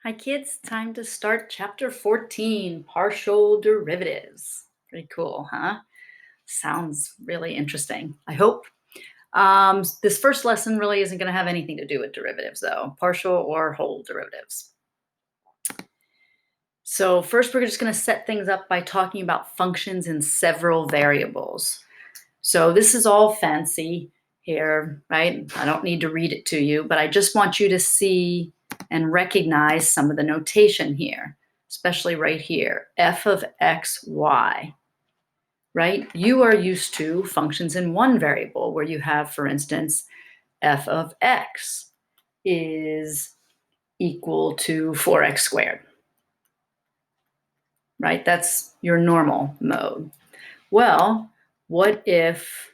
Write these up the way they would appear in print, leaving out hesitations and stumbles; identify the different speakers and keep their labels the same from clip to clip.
Speaker 1: Hi kids, time to start chapter 14, partial derivatives. Pretty cool, huh? Sounds really interesting, I hope. This first lesson really isn't going to have anything to do with derivatives though, partial or whole derivatives. So first we're just going to set things up by talking about functions in several variables. So this is all fancy here, right? I don't need to read it to you, but I just want you to see and recognize some of the notation here, especially right here, f of x, y, right? You are used to functions in one variable where you have, for instance, f of x is equal to 4x squared, right? That's your normal mode. Well, what if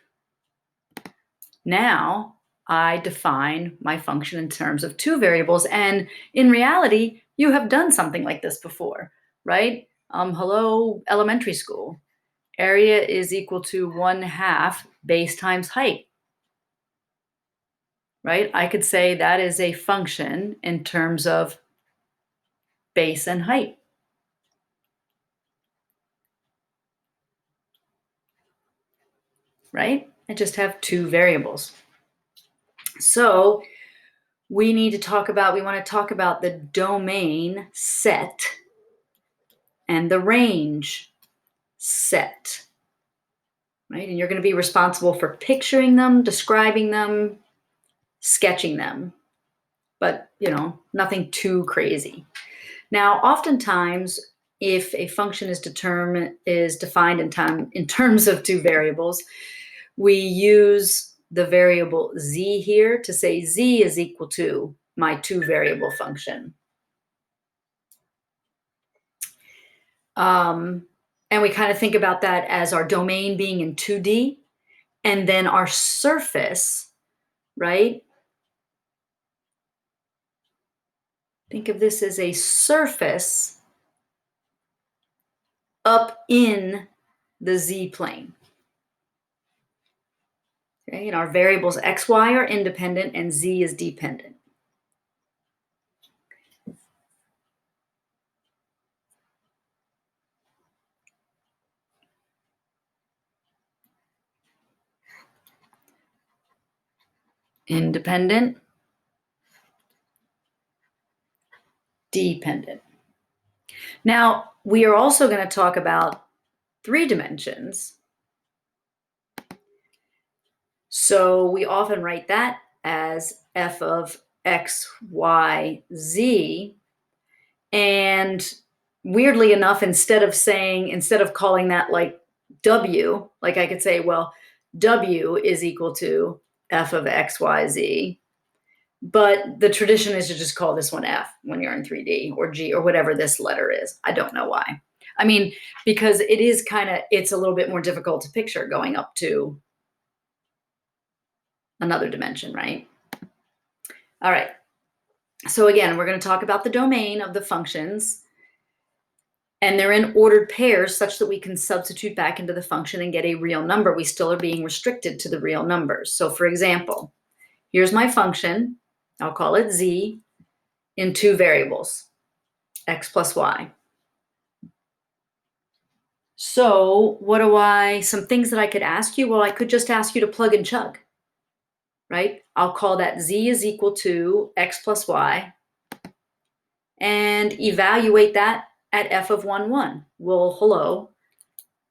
Speaker 1: now I define my function in terms of two variables, and in reality, you have done something like this before, right? Hello, elementary school. Area is equal to 1/2 base times height, right? I could say that is a function in terms of base and height. Right? I just have two variables. So we want to talk about the domain set and the range set, right? And you're going to be responsible for picturing them, describing them, sketching them, but nothing too crazy. Now, oftentimes, if a function is defined in terms of two variables, we use the variable z here to say z is equal to my two variable function. And we kind of think about that as our domain being in 2D, and then our surface, right? Think of this as a surface up in the z-plane. Okay, and our variables x, y are independent and z is dependent. Independent, dependent. Now, we are also going to talk about 3 dimensions. So we often write that as f of x, y, z. And weirdly enough, instead of calling that like w, like I could say, well, w is equal to f of x, y, z. But the tradition is to just call this one f when you're in 3D, or g, or whatever this letter is. I don't know why. I mean, because it's a little bit more difficult to picture going up to another dimension, right? All right. So again, we're going to talk about the domain of the functions, and they're in ordered pairs such that we can substitute back into the function and get a real number. We still are being restricted to the real numbers. So for example, here's my function. I'll call it z in 2 variables, x plus y. So some things that I could ask you? Well, I could just ask you to plug and chug, right? I'll call that z is equal to x plus y and evaluate that at f of 1, 1. Well, hello,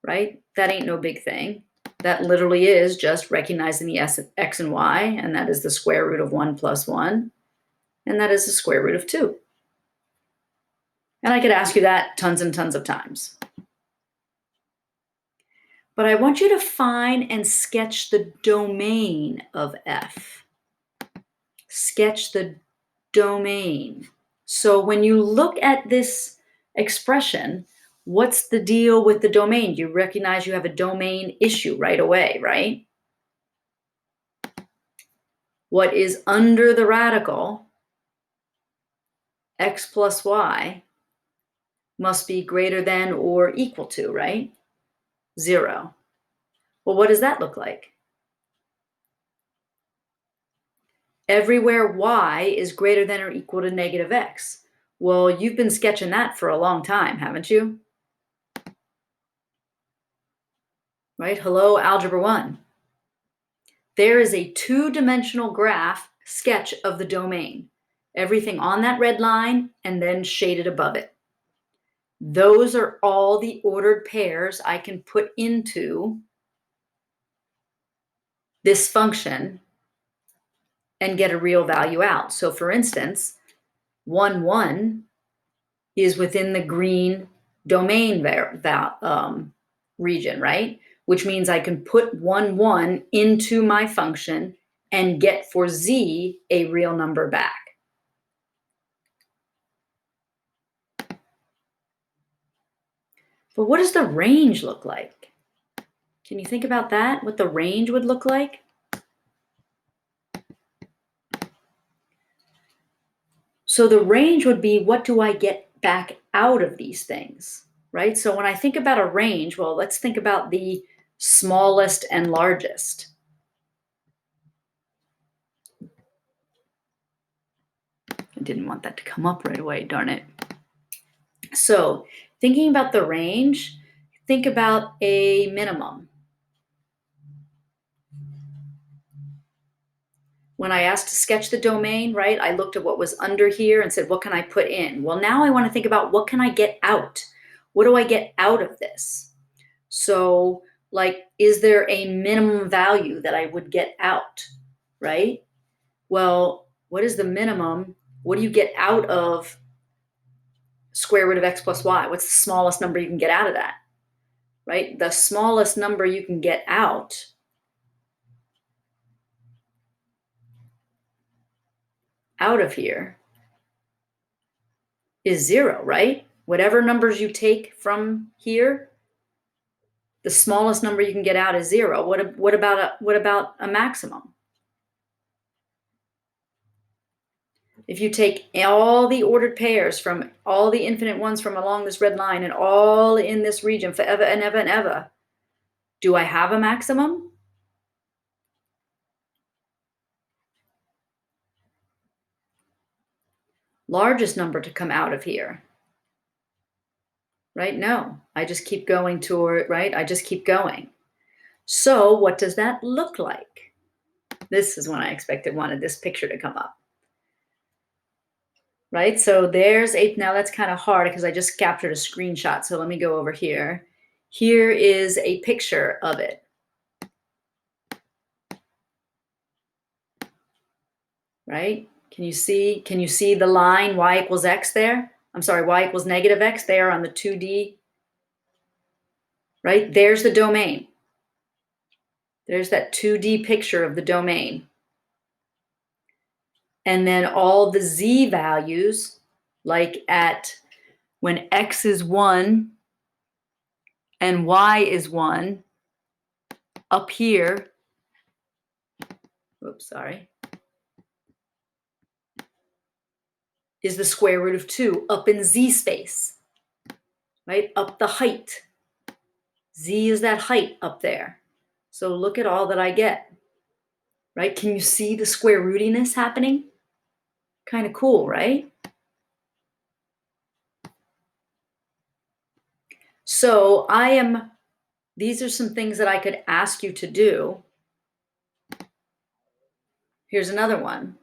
Speaker 1: right? That ain't no big thing. That literally is just recognizing the x and y, and that is the square root of 1 plus 1, and that is the square root of 2. And I could ask you that tons and tons of times. But I want you to find and sketch the domain of f. Sketch the domain. So when you look at this expression, what's the deal with the domain? You recognize you have a domain issue right away, right? What is under the radical, x plus y, must be greater than or equal to, right? 0. Well, what does that look like? Everywhere y is greater than or equal to negative x. Well, you've been sketching that for a long time, haven't you? Right? Hello, Algebra 1. There is a two-dimensional graph sketch of the domain. Everything on that red line and then shaded above it. Those are all the ordered pairs I can put into this function and get a real value out. So for instance, 1, 1 is within the green domain region, right? Which means I can put 1, 1 into my function and get for z a real number back. But what does the range look like? Can you think about that? What the range would look like? So the range would be, what do I get back out of these things, right? So when I think about a range, well, let's think about the smallest and largest. I didn't want that to come up right away, darn it. So thinking about the range, think about a minimum. When I asked to sketch the domain, right, I looked at what was under here and said, what can I put in? Well, now I want to think about, what can I get out? What do I get out of this? So, like, is there a minimum value that I would get out, right? Well, what is the minimum? What do you get out of square root of x plus y? What's the smallest number you can get out of that, right? The smallest number you can get out of here is 0, right? Whatever numbers you take from here, the smallest number you can get out is 0. What about a maximum? If you take all the ordered pairs from all the infinite ones from along this red line and all in this region forever and ever and ever, do I have a maximum? Largest number to come out of here, right? No, I just keep going toward, right? I just keep going. So what does that look like? This is when I wanted this picture to come up. Right? So there's now that's kind of hard because I just captured a screenshot. So let me go over here. Here is a picture of it. Right? Can you see the line y equals x there? I'm sorry, y equals negative x there on the 2D. Right? There's the domain. There's that 2D picture of the domain. And then all the z values, like at when x is 1 and y is 1, up here, oops, sorry, is the square root of 2 up in z space, right? Up the height. Z is that height up there. So look at all that I get, right? Can you see the square rootiness happening? Kind of cool, right? So these are some things that I could ask you to do. Here's another one.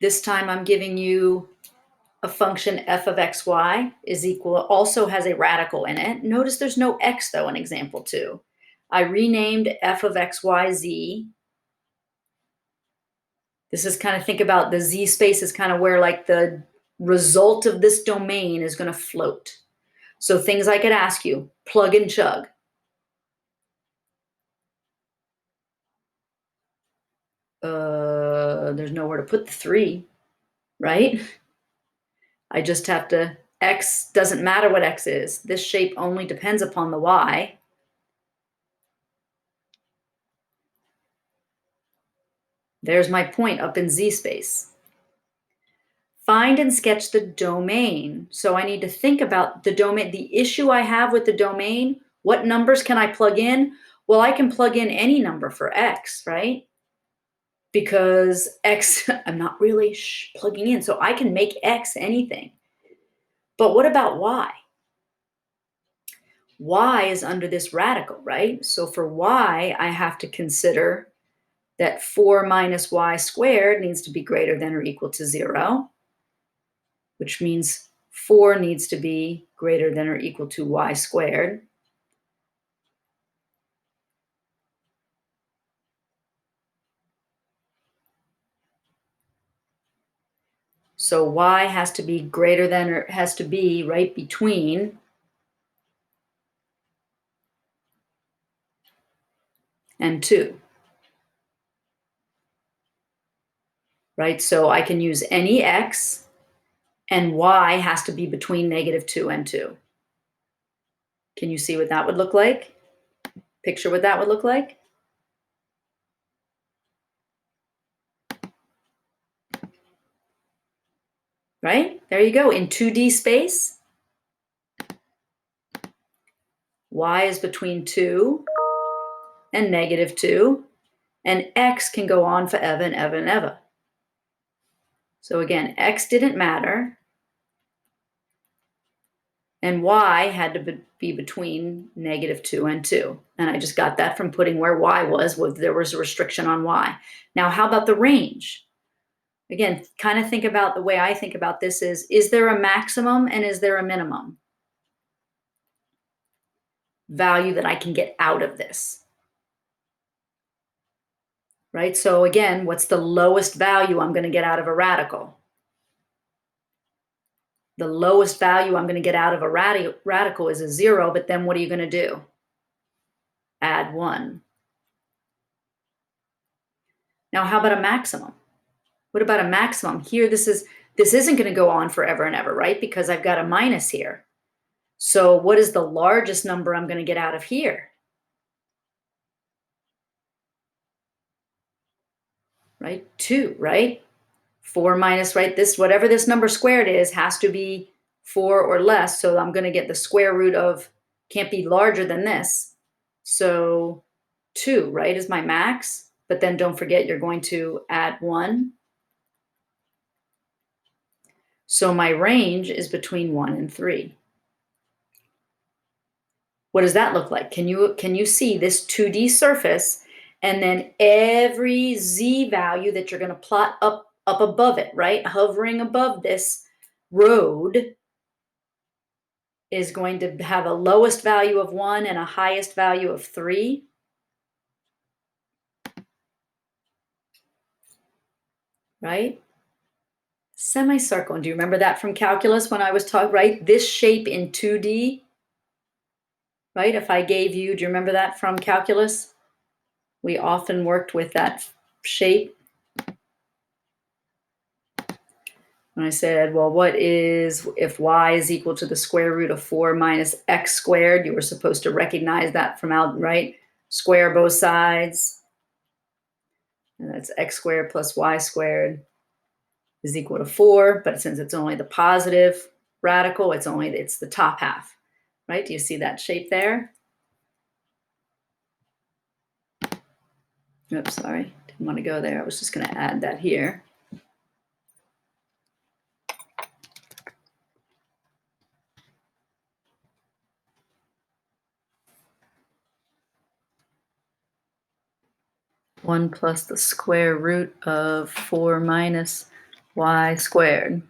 Speaker 1: This time I'm giving you a function f of xy is equal, also has a radical in it. Notice there's no x though in example 2. I renamed f of xyz. This is kind of, think about the z space is kind of where like the result of this domain is going to float. So things I could ask you, plug and chug. There's nowhere to put the 3, right? I just have to, x doesn't matter what x is. This shape only depends upon the y. There's my point up in z space. Find and sketch the domain. So I need to think about the domain, the issue I have with the domain. What numbers can I plug in? Well, I can plug in any number for x, right? because x, I'm not really plugging in, so I can make x anything. But what about y? Y is under this radical, right? So for y, I have to consider that 4 minus y squared needs to be greater than or equal to 0, which means 4 needs to be greater than or equal to y squared. So y has to be greater than or has to be right between and 2. Right? So I can use any x, and y has to be between -2 and 2. Can you see what that would look like? Picture what that would look like? Right? There you go. In 2D space, y is between 2 and -2, and x can go on forever and ever and ever. So again, x didn't matter, and y had to be between -2 and 2. And I just got that from putting where y was, there was a restriction on y. Now, how about the range? Again, kind of think about the way I think about this is there a maximum and is there a minimum value that I can get out of this? Right? So again, what's the lowest value I'm going to get out of a radical? The lowest value I'm going to get out of a radical is a 0, but then what are you going to do? Add 1. Now, how about a maximum? What about a maximum? Here, this isn't going to go on forever and ever, right? Because I've got a minus here. So what is the largest number I'm going to get out of here? Right? 2, right? 4 minus, right? This, whatever this number squared is, has to be 4 or less. So I'm going to get the square root of, can't be larger than this. So 2, right, is my max. But then don't forget, you're going to add 1. So my range is between 1 and 3. What does that look like? Can you see this 2D surface, and then every z value that you're going to plot up above it, right? Hovering above this road is going to have a lowest value of 1 and a highest value of 3. Right? Semicircle. And do you remember that from calculus when I was talking, right? This shape in 2D, right? If I gave you, do you remember that from calculus? We often worked with that shape. And I said, well, what is, if y is equal to the square root of 4 minus x squared? You were supposed to recognize that from out, right? Square both sides. And that's x squared plus y squared is equal to 4. But since it's only the positive radical, it's the top half, right? Do you see that shape there? Oops, sorry. Didn't want to go there. I was just going to add that here. One plus the square root of 4 minus y squared.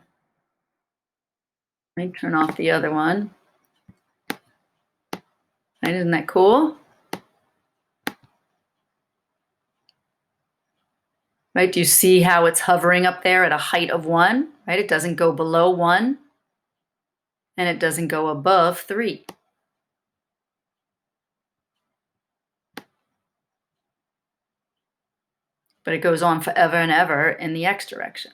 Speaker 1: Let me turn off the other one. Right, isn't that cool? Right, do you see how it's hovering up there at a height of 1? Right, it doesn't go below 1, and it doesn't go above 3. But it goes on forever and ever in the x direction.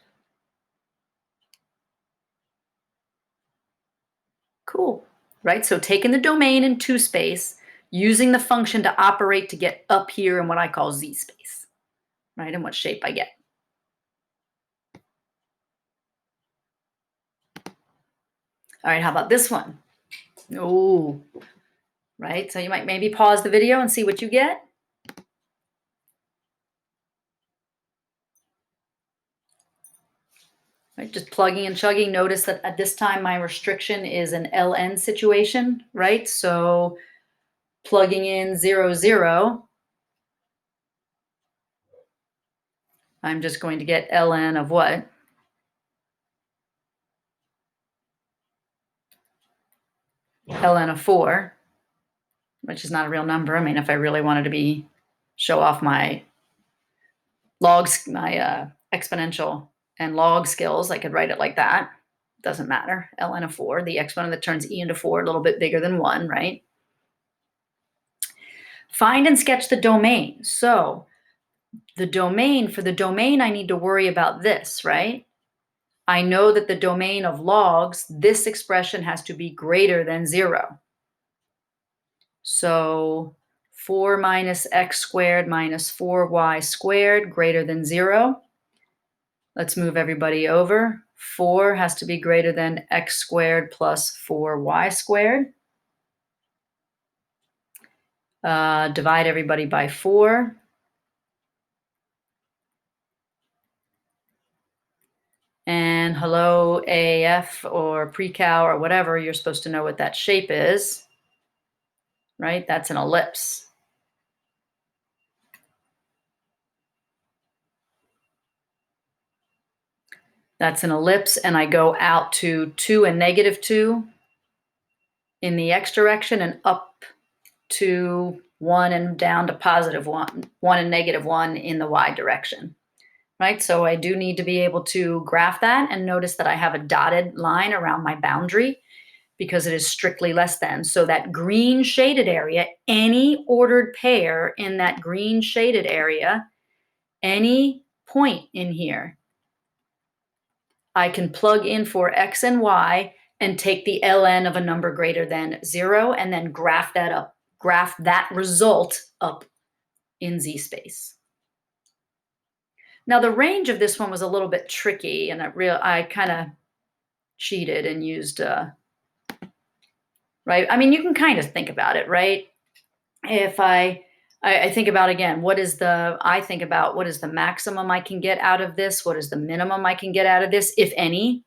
Speaker 1: Cool, right? So taking the domain in 2 space, using the function to operate to get up here in what I call z space, right? And what shape I get. All right, how about this one? Oh, right? So you might maybe pause the video and see what you get. right? Just plugging and chugging. Notice that at this time, my restriction is an ln situation, right? So plugging in 0, 0, I'm just going to get ln of what? Ln of 4, which is not a real number. I mean, if I really wanted to show off my logs, my exponential and log skills, I could write it like that. Doesn't matter. Ln of 4, the exponent that turns e into 4, a little bit bigger than 1, right? Find and sketch the domain. So the domain, for the domain, I need to worry about this, right? I know that the domain of logs, this expression has to be greater than 0. So 4 minus x squared minus 4y squared greater than 0. Let's move everybody over. 4 has to be greater than x squared plus 4y squared. Divide everybody by 4. And hello, AAF or pre-cal or whatever, you're supposed to know what that shape is, right? That's an ellipse. That's an ellipse, and I go out to 2 and negative 2 in the x direction and up to 1 and down to positive 1, 1 and negative 1 in the y direction, right? So I do need to be able to graph that, and notice that I have a dotted line around my boundary because it is strictly less than. So that green shaded area, any ordered pair in that green shaded area, any point in here, I can plug in for x and y and take the ln of a number greater than 0 and then graph that result up in z space. Now the range of this one was a little bit tricky, and I kind of cheated and used, right? I mean, you can kind of think about it, right? If I think about, again, what is the maximum I can get out of this? What is the minimum I can get out of this, if any?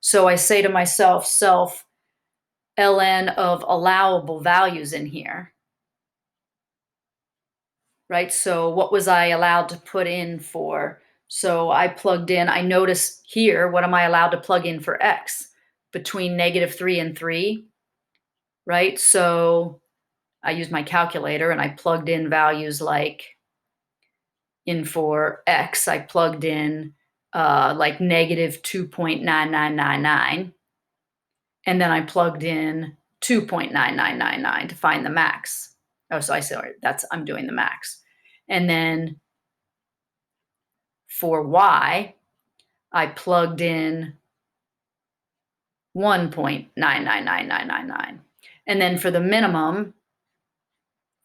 Speaker 1: So I say to myself, self ln of allowable values in here, right? So what was I allowed to put in for? So I plugged in, I notice here, what am I allowed to plug in for x? Between negative 3 and 3, right? So I used my calculator and I plugged in values like, in for x, I plugged in like negative 2.9999. And then I plugged in 2.9999 to find the max. Oh, so I said, I'm doing the max. And then for y, I plugged in 1.999999. And then for the minimum,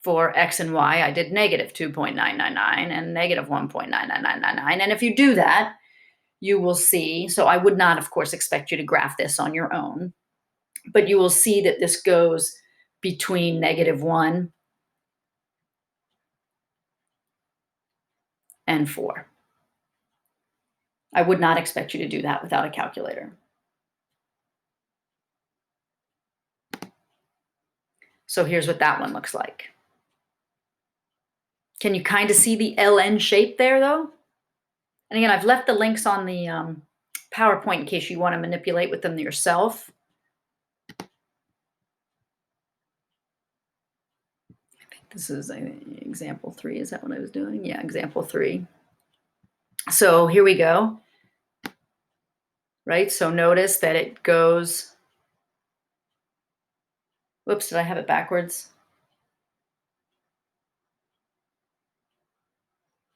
Speaker 1: for x and y, I did negative 2.999 and negative 1.99999. And if you do that, you will see, so I would not, of course, expect you to graph this on your own, but you will see that this goes between negative 1 and 4. I would not expect you to do that without a calculator. So here's what that one looks like. Can you kind of see the LN shape there, though? And again, I've left the links on the PowerPoint in case you want to manipulate with them yourself. I think this is example 3. Is that what I was doing? Yeah, example 3. So here we go. Right, so notice that it goes, whoops, did I have it backwards?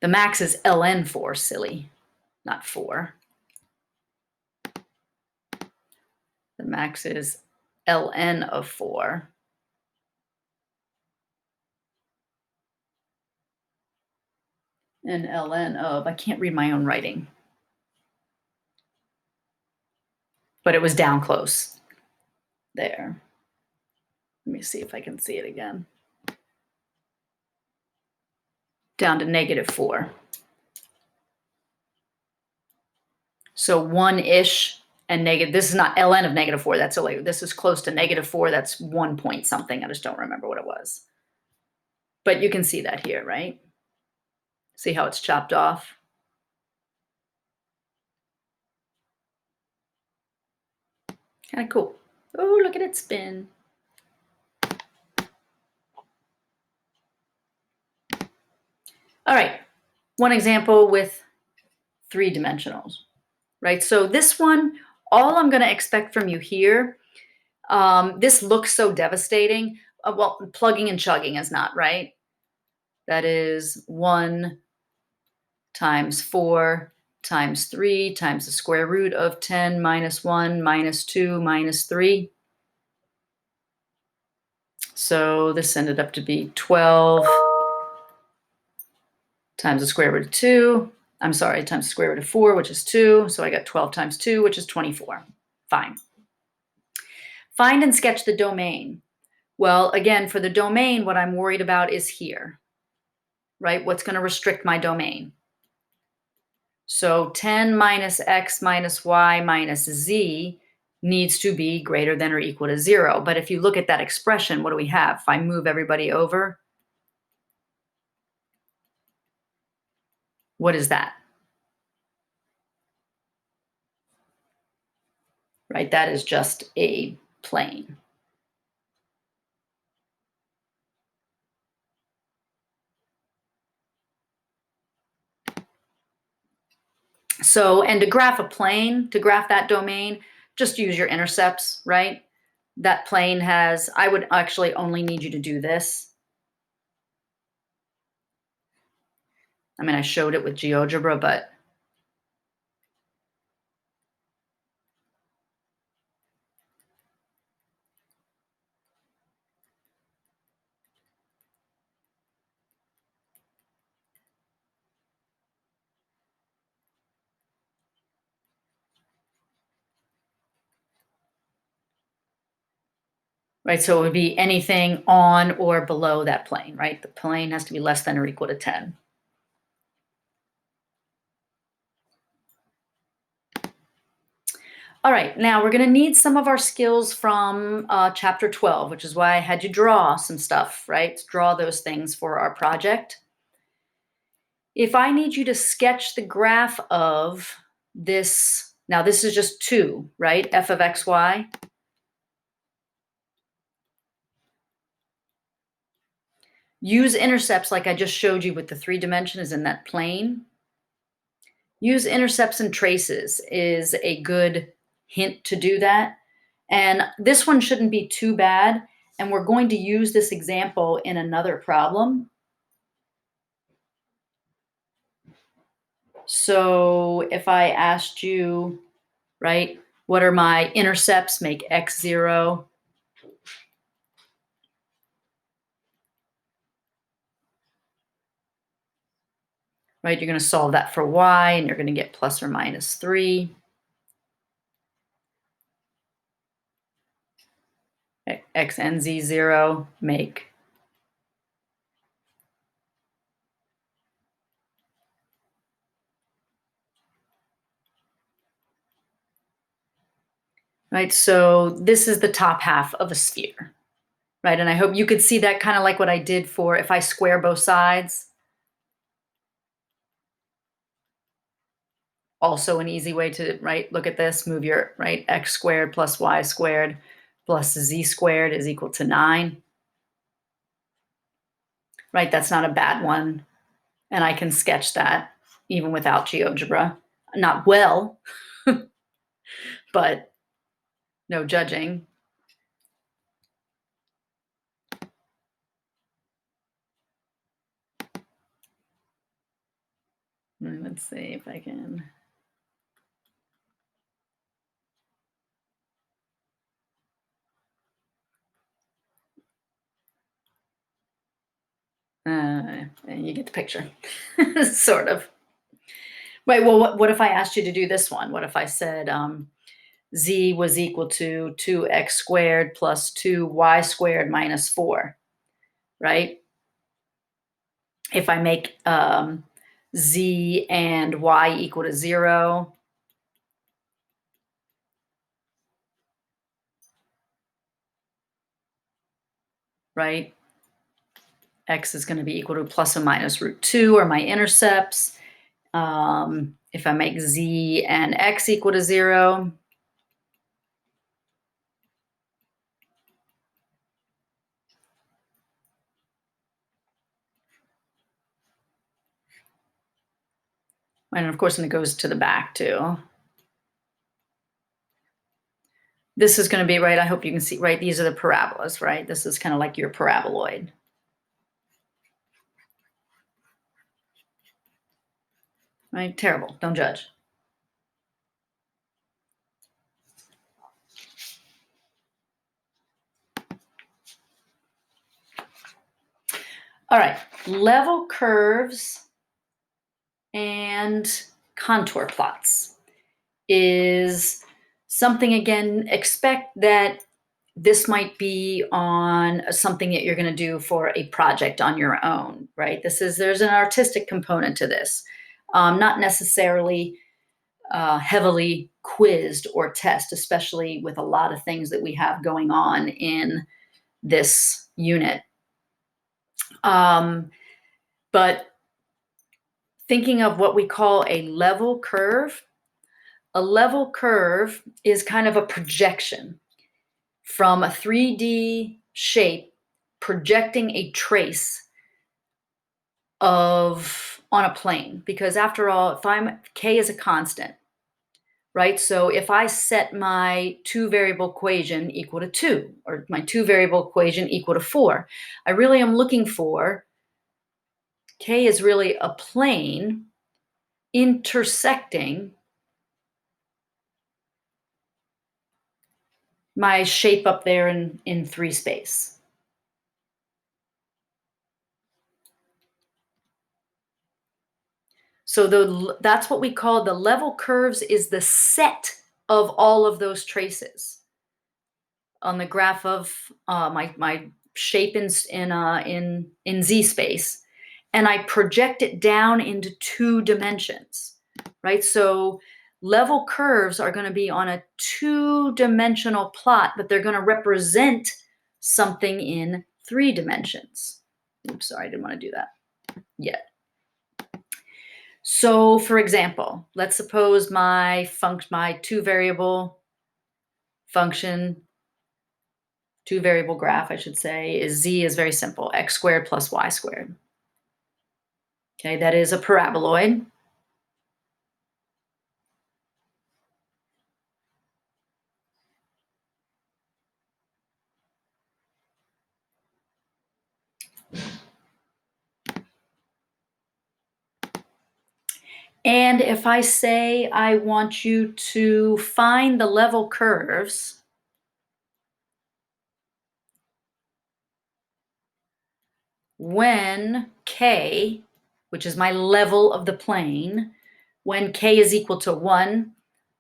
Speaker 1: The max is ln 4, silly, not 4. The max is ln of 4. And ln of, I can't read my own writing, but it was down close there. Let me see if I can see it again. Down to negative 4. So 1-ish and negative, this is not ln of -4, that's this is close to -4, that's 1 point something, I just don't remember what it was. But you can see that here, right? See how it's chopped off? Kind of cool. Oh, look at it spin. All right, one example with 3 dimensionals, right? So this one, all I'm going to expect from you here, this looks so devastating. Well, plugging and chugging is not, right? That is 1 times 4 times 3 times the square root of 10 minus 1 minus 2 minus 3. So this ended up to be 12 times the square root of 2. I'm sorry, times the square root of 4, which is 2. So I got 12 times 2, which is 24. Fine. Find and sketch the domain. Well, again, for the domain, what I'm worried about is here, right? What's going to restrict my domain? So 10 minus x minus y minus z needs to be greater than or equal to 0. But if you look at that expression, what do we have? If I move everybody over, what is that? Right? That is just a plane. So, and to graph a plane, to graph that domain, just use your intercepts, right? That plane has, I would actually only need you to do this. I mean, I showed it with GeoGebra, but right? So it would be anything on or below that plane, right? The plane has to be less than or equal to 10. All right, now we're going to need some of our skills from chapter 12, which is why I had you draw some stuff, right? Draw those things for our project. If I need you to sketch the graph of this, now this is just 2, right? F of x, y. Use intercepts like I just showed you with the 3 dimensions in that plane. Use intercepts and traces is a good hint to do that. And this one shouldn't be too bad. And we're going to use this example in another problem. So if I asked you, right, what are my intercepts? Make x 0. Right, you're going to solve that for y, and you're going to get plus or minus 3. X and z 0 make right? So this is the top half of a sphere, right? And I hope you could see that kind of like what I did for if I square both sides. Also an easy way to, right, look at this, move your, right, x squared plus y squared plus z squared is equal to 9. Right, that's not a bad one. And I can sketch that even without GeoGebra. Not well, but no judging. Let's see if I can. You get the picture, sort of. Right, well, what if I asked you to do this one? What if I said z was equal to 2x squared plus 2y squared minus 4, right? If I make z and y equal to 0, right? X is going to be equal to plus or minus root 2 are my intercepts. If I make z and x equal to 0, and of course, when it goes to the back too. This is going to be, right, I hope you can see, right, these are the parabolas, right? This is kind of like your paraboloid. Right, terrible, don't judge. All right, level curves and contour plots is something, again, expect that this might be on something that you're going to do for a project on your own, right? There's an artistic component to this, not necessarily heavily quizzed or test, especially with a lot of things that we have going on in this unit. But thinking of what we call a level curve is kind of a projection from a 3D shape, projecting a trace of on a plane. Because after all, K is a constant, right? So if I set my 2-variable equation equal to 2, or my 2-variable equation equal to 4, I really am looking for, K is really a plane intersecting my shape up there in 3 space. So that's what we call the level curves, is the set of all of those traces on the graph of my shape in Z space, and I project it down into 2 dimensions, right? So level curves are going to be on a 2-dimensional plot, but they're going to represent something in 3 dimensions. Oops, sorry, I didn't want to do that yet. So for example, let's suppose my 2-variable function, 2-variable graph, I should say, is Z is very simple, x squared plus y squared. Okay, that is a paraboloid. And if I say I want you to find the level curves when K, which is my level of the plane, when K is equal to 1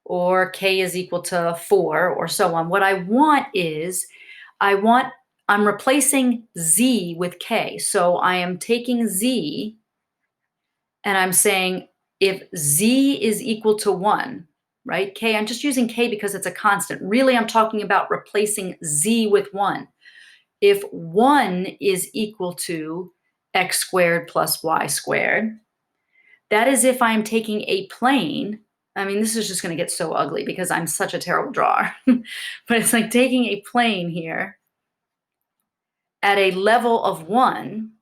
Speaker 1: or K is equal to 4 or so on, what I want is, I'm replacing Z with K. So I am taking Z and I'm saying if Z is equal to 1, right? K, I'm just using K because it's a constant. Really, I'm talking about replacing Z with 1. If 1 is equal to x squared plus y squared, that is if I'm taking a plane. I mean, this is just going to get so ugly because I'm such a terrible drawer. But it's like taking a plane here at a level of 1.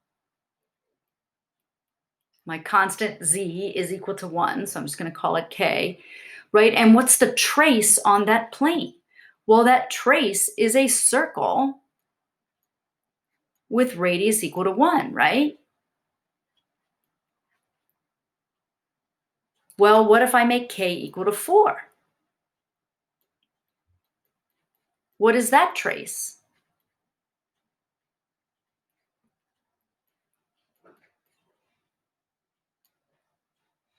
Speaker 1: My constant Z is equal to 1, so I'm just going to call it K, right? And what's the trace on that plane? Well, that trace is a circle with radius equal to 1, right? Well, what if I make K equal to 4? What is that trace?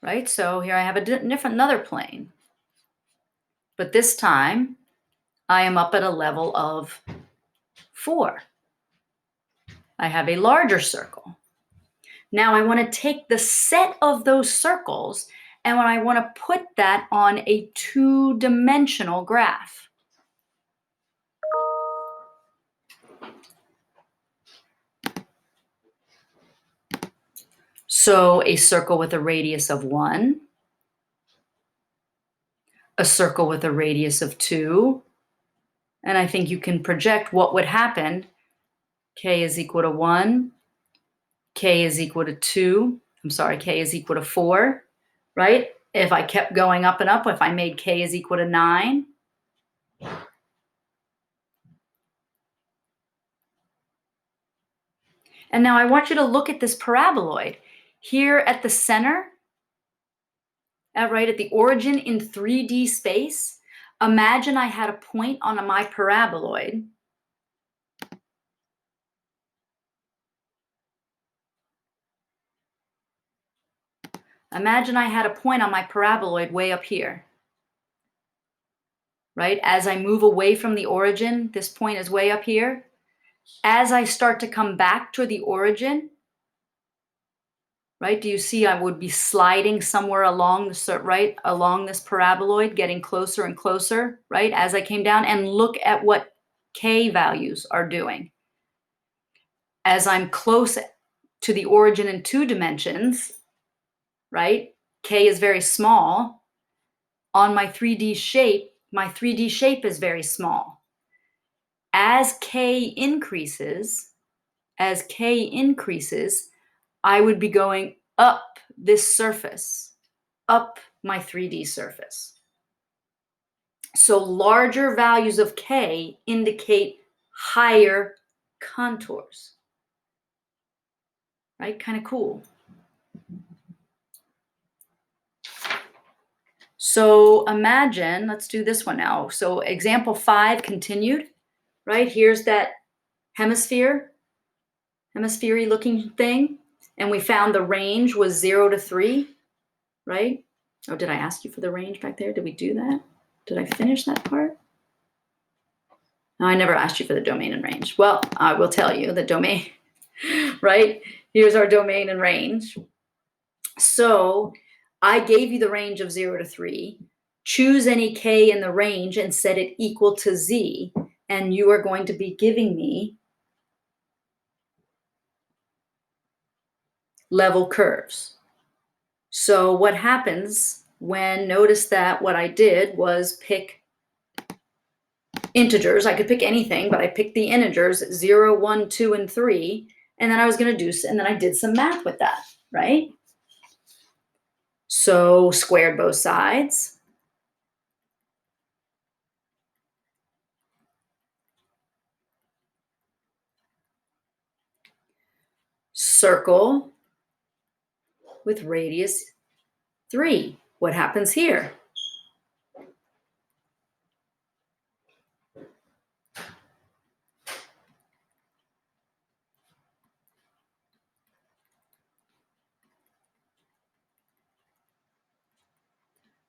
Speaker 1: Right? So here I have another plane. But this time, I am up at a level of 4. I have a larger circle. Now I want to take the set of those circles and I want to put that on a 2-dimensional graph. So a circle with a radius of 1, a circle with a radius of 2, and I think you can project what would happen. K is equal to 1, K is equal to 2, K is equal to 4, right? If I kept going up and up, if I made K is equal to 9, and now I want you to look at this paraboloid. Here at the center, right at the origin in 3D space, imagine I had a point on my paraboloid. Imagine I had a point on my paraboloid way up here, right? As I move away from the origin, this point is way up here. As I start to come back to the origin, right? Do you see I would be sliding somewhere along along this paraboloid, getting closer and closer, right? As I came down, and look at what K values are doing. As I'm close to the origin in 2 dimensions, right? K is very small. On my 3D shape is very small. As K increases, I would be going up this surface, up my 3D surface. So larger values of K indicate higher contours, right? Kind of cool. So imagine, let's do this one now. So example 5 continued, right? Here's that hemisphere looking thing. And we found the range was 0 to 3, right? Oh, did I ask you for the range back there? Did we do that? Did I finish that part? No, I never asked you for the domain and range. Well, I will tell you the domain, right? Here's our domain and range. So I gave you the range of 0 to 3. Choose any K in the range and set it equal to Z. And you are going to be giving me level curves. So what happens when, notice that what I did was pick integers. I could pick anything, but I picked the integers 0, 1, 2, and 3. And then I was going to and then I did some math with that, right? So squared both sides. Circle with radius 3. What happens here?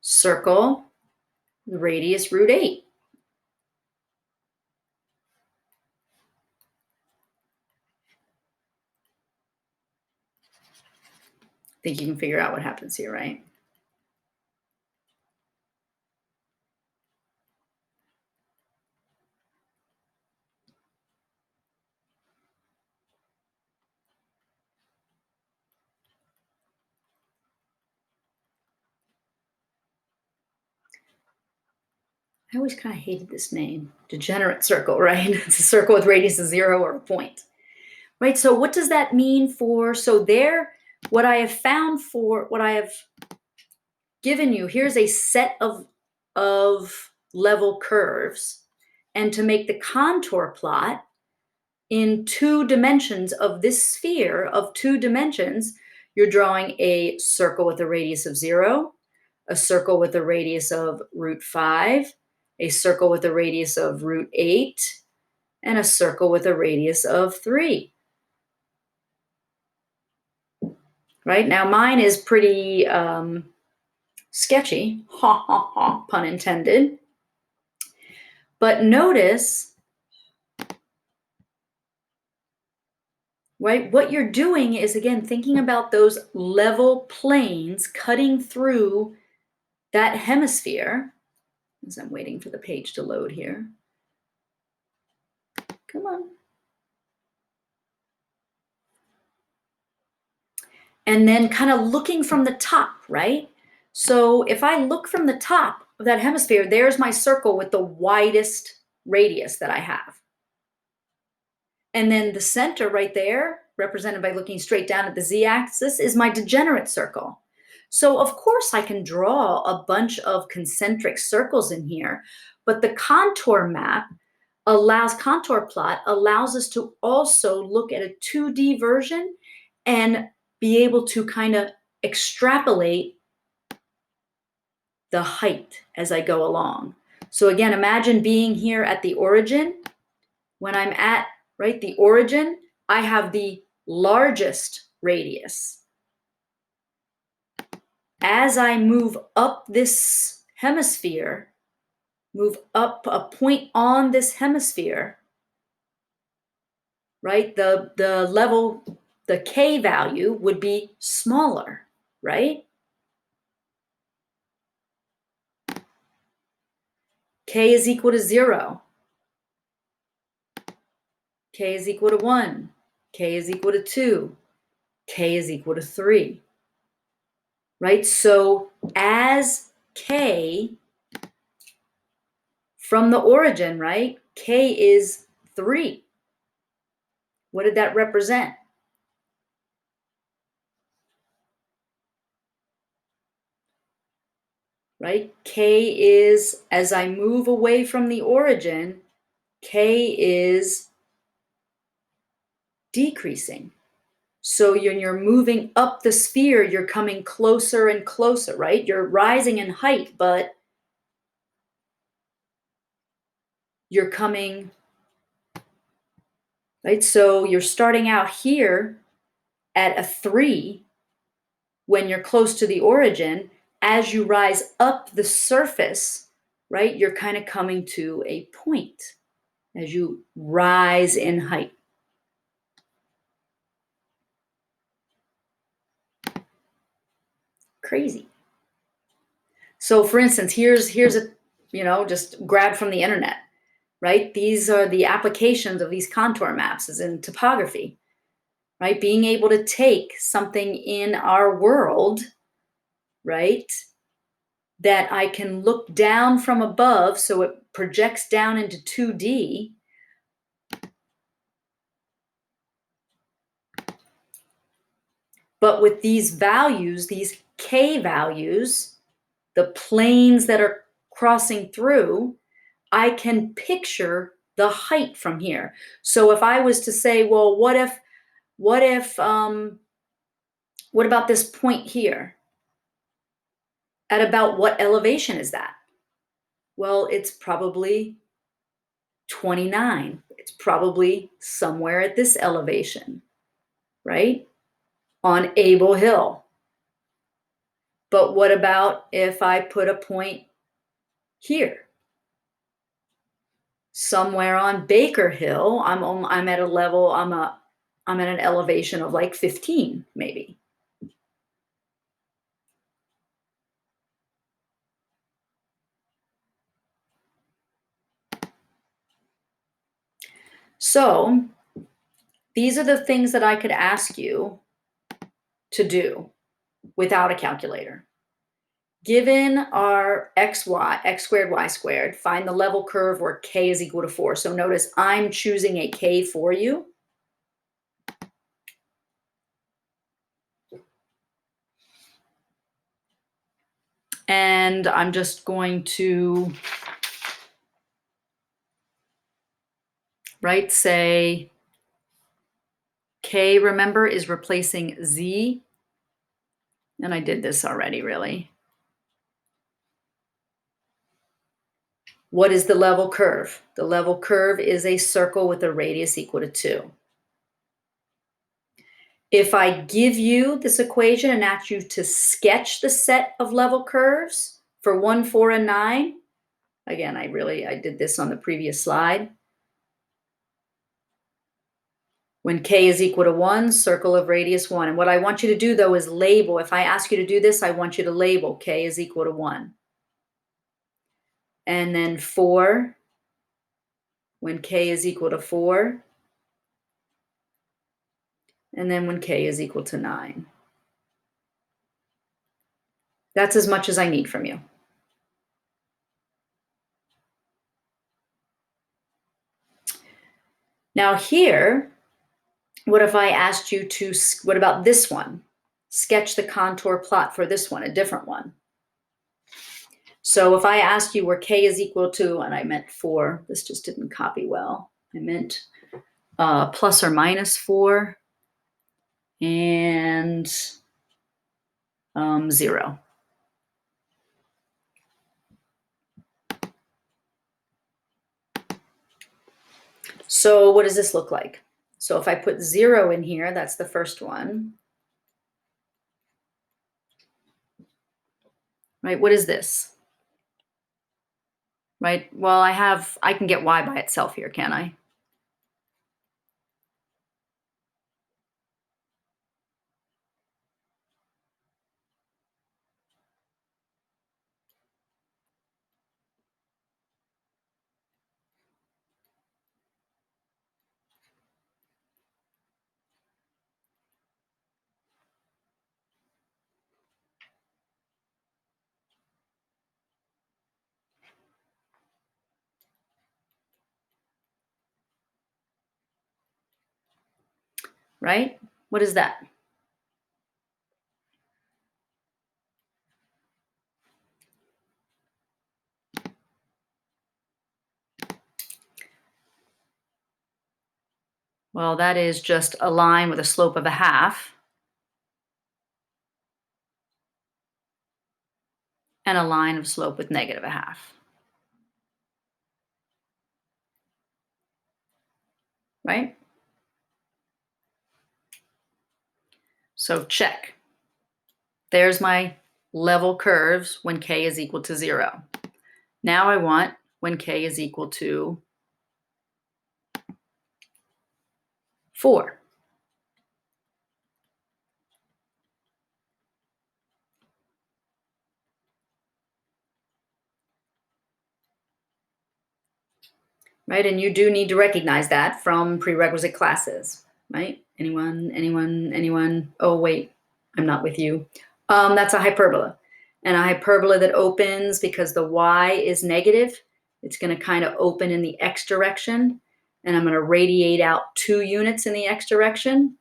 Speaker 1: Circle with radius root 8. I think you can figure out what happens here, right? I always kind of hated this name, Degenerate Circle, right? It's a circle with radius of 0 or a point, right? So what does that mean for, so there, what I have found for, what I have given you, here's a set of level curves. And to make the contour plot in 2 dimensions of this sphere of 2 dimensions, you're drawing a circle with a radius of 0, a circle with a radius of root 5, a circle with a radius of root 8, and a circle with a radius of 3. Right? Now mine is pretty sketchy, ha ha ha, pun intended. But notice, right, what you're doing is, again, thinking about those level planes cutting through that hemisphere. As I'm waiting for the page to load here. Come on. and then kind of looking from the top, right? So if I look from the top of that hemisphere, there's my circle with the widest radius that I have. And then the center right there, represented by looking straight down at the z-axis, is my degenerate circle. So of course I can draw a bunch of concentric circles in here, but the contour plot allows us to also look at a 2D version and be able to kind of extrapolate the height as I go along. So again, imagine being here at the origin. When I'm at, right, the origin, I have the largest radius. As I move up this hemisphere, move up a point on this hemisphere, right, the level, the K value would be smaller, right? K is equal to 0. K is equal to 1. K is equal to 2. K is equal to 3. Right? So as K from the origin, right? K is 3. What did that represent? Right? K is, as I move away from the origin, K is decreasing. So you're moving up the sphere, you're coming closer and closer, right? You're rising in height, but you're coming, right? So you're starting out here at a 3 when you're close to the origin. As you rise up the surface, right, you're kind of coming to a point as you rise in height. Crazy. So for instance, here's a, just grab from the internet, right? These are the applications of these contour maps as in topography, right? Being able to take something in our world, right, that I can look down from above so it projects down into 2D. But with these values, these K values, the planes that are crossing through, I can picture the height from here. So if I was to say, well, what about this point here? At about what elevation is that? Well, it's probably 29. It's probably somewhere at this elevation, right? On Able Hill. But what about if I put a point here? Somewhere on Baker Hill, I'm at a level, I'm at an elevation of like 15, maybe. So these are the things that I could ask you to do without a calculator. Given our x squared, y squared, find the level curve where K is equal to 4. So notice I'm choosing a K for you. And I'm just going to, right, say K, remember, is replacing Z. And I did this already, really. What is the level curve? The level curve is a circle with a radius equal to 2. If I give you this equation and ask you to sketch the set of level curves for 1, 4, and 9, again, I did this on the previous slide. When K is equal to 1, circle of radius 1. And what I want you to do, though, is label. If I ask you to do this, I want you to label K is equal to 1. And then 4, when K is equal to 4. And then when K is equal to 9. That's as much as I need from you. Now here, what if I asked you to, what about this one? Sketch the contour plot for this one, a different one. So if I asked you where k is equal to, and I meant 4, this just didn't copy well. I meant plus or minus 4 and 0. So what does this look like? So if I put 0 in here, that's the first one. Right, what is this? Right, well, I can get y by itself here, can I? Right, what is that? Well, that is just a line with a slope of a half and a line of slope with negative a half. Right? So check. There's my level curves when k is equal to 0. Now I want when k is equal to 4. Right, and you do need to recognize that from prerequisite classes, right? Anyone? Oh, wait, I'm not with you. That's a hyperbola. And a hyperbola that opens because the y is negative, it's going to kind of open in the x direction. And I'm going to radiate out 2 units in the x direction.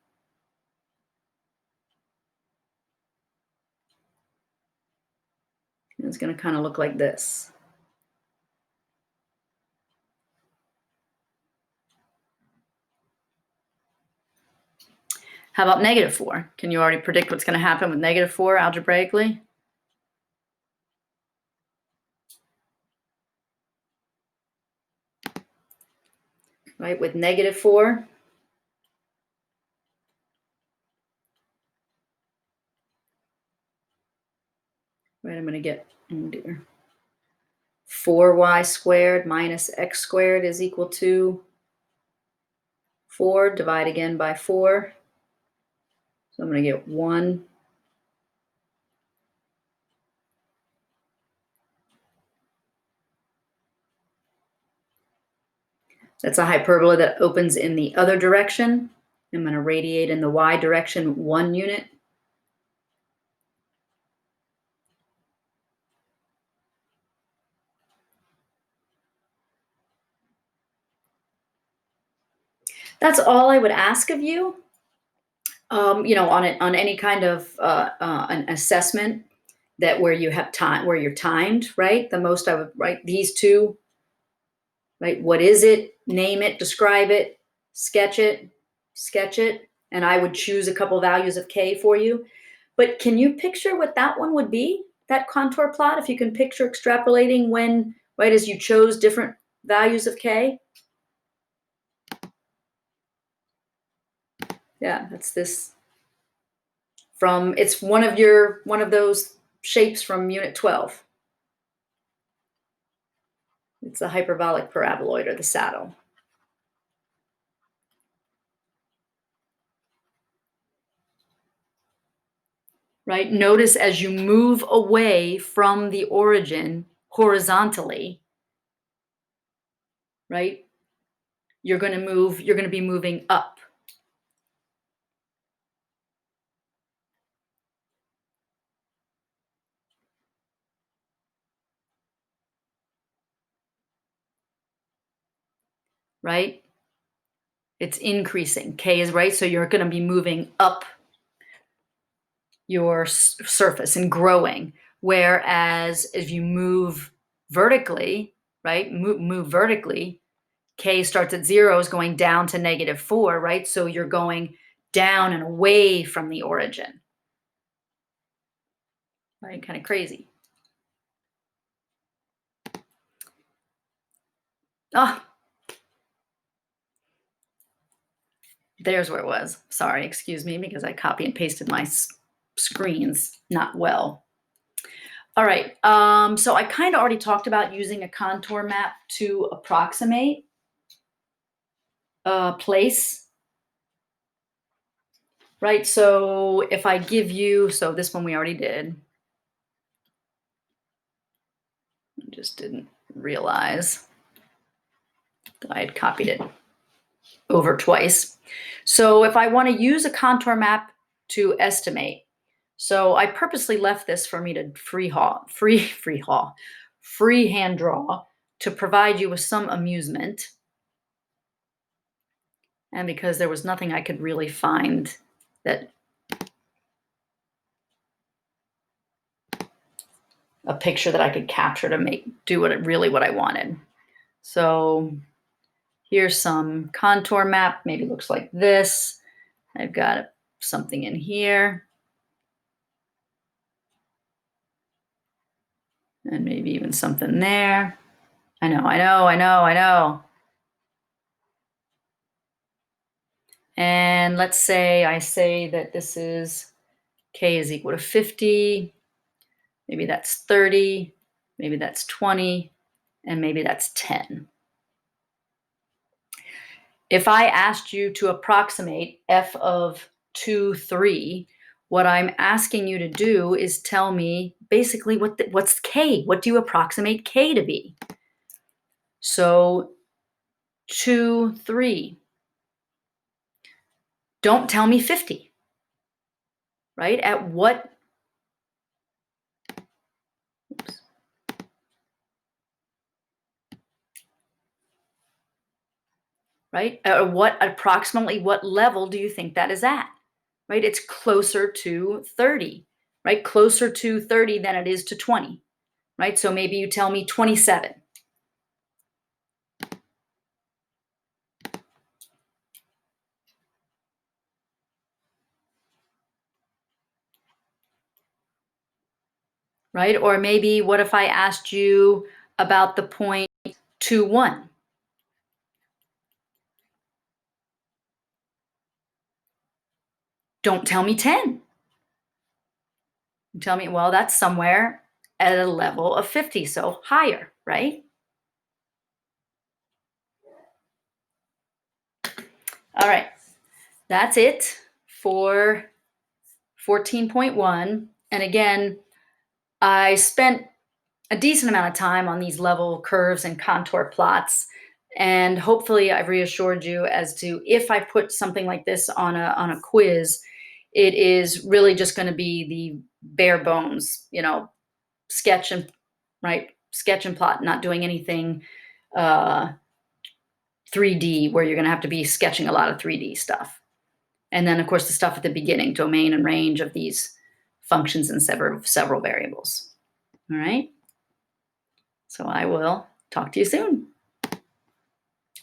Speaker 1: And it's going to kind of look like this. How about negative 4? Can you already predict what's going to happen with negative 4 algebraically? Right, with negative 4, right, I'm going to get, oh dear, 4y squared minus x squared is equal to 4. Divide again by 4. So I'm going to get 1. That's a hyperbola that opens in the other direction. I'm going to radiate in the y direction 1 unit. That's all I would ask of you. You know, on any kind of an assessment that where you have time, where you're timed, right? The most I would write these two, right? What is it? Name it, describe it, sketch it, and I would choose a couple values of k for you. But can you picture what that one would be? That contour plot, if you can picture extrapolating when, right, as you chose different values of k? Yeah, that's this from, it's one of those shapes from unit 12. It's the hyperbolic paraboloid or the saddle. Right? Notice as you move away from the origin horizontally, right? You're going to be moving up. right? It's increasing. K is right, so you're going to be moving up your surface and growing. Whereas if you move vertically, right, move vertically, K starts at 0, is going down to -4, right? So you're going down and away from the origin, right? Kind of crazy. Ah, there's where it was. Sorry, excuse me, because I copy and pasted my screens not well. All right, so I kind of already talked about using a contour map to approximate a place, right? So if I give you, so this one we already did. I just didn't realize that I had copied it over twice. So if I want to use a contour map to estimate, so I purposely left this for me to freehand draw to provide you with some amusement. And because there was nothing I could really find that a picture that I could capture to do what I wanted. So here's some contour map, maybe looks like this. I've got something in here. And maybe even something there. I know. And let's say I say that this is K is equal to 50. Maybe that's 30. Maybe that's 20. And maybe that's 10. If I asked you to approximate f of 2, 3, what I'm asking you to do is tell me basically what's K? What do you approximate K to be? So 2, 3. Don't tell me 50, right? At what? Oops. Right? Approximately what level do you think that is at? Right? It's closer to 30, right? Closer to 30 than it is to 20, right? So maybe you tell me 27. Right? Or maybe what if I asked you about the point 2, 1? Don't tell me 10. Tell me, well, that's somewhere at a level of 50, so higher, right? All right, that's it for 14.1. And again, I spent a decent amount of time on these level curves and contour plots. And hopefully I've reassured you as to if I put something like this on a quiz, it is really just going to be the bare bones, sketch and plot, not doing anything 3D where you're going to have to be sketching a lot of 3D stuff. And then of course the stuff at the beginning, domain and range of these functions and several variables. All right. So I will talk to you soon.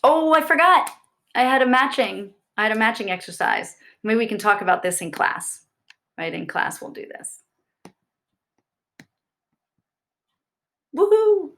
Speaker 1: Oh, I forgot. I had a matching exercise. Maybe we can talk about this in class. Right? In class, we'll do this. Woohoo!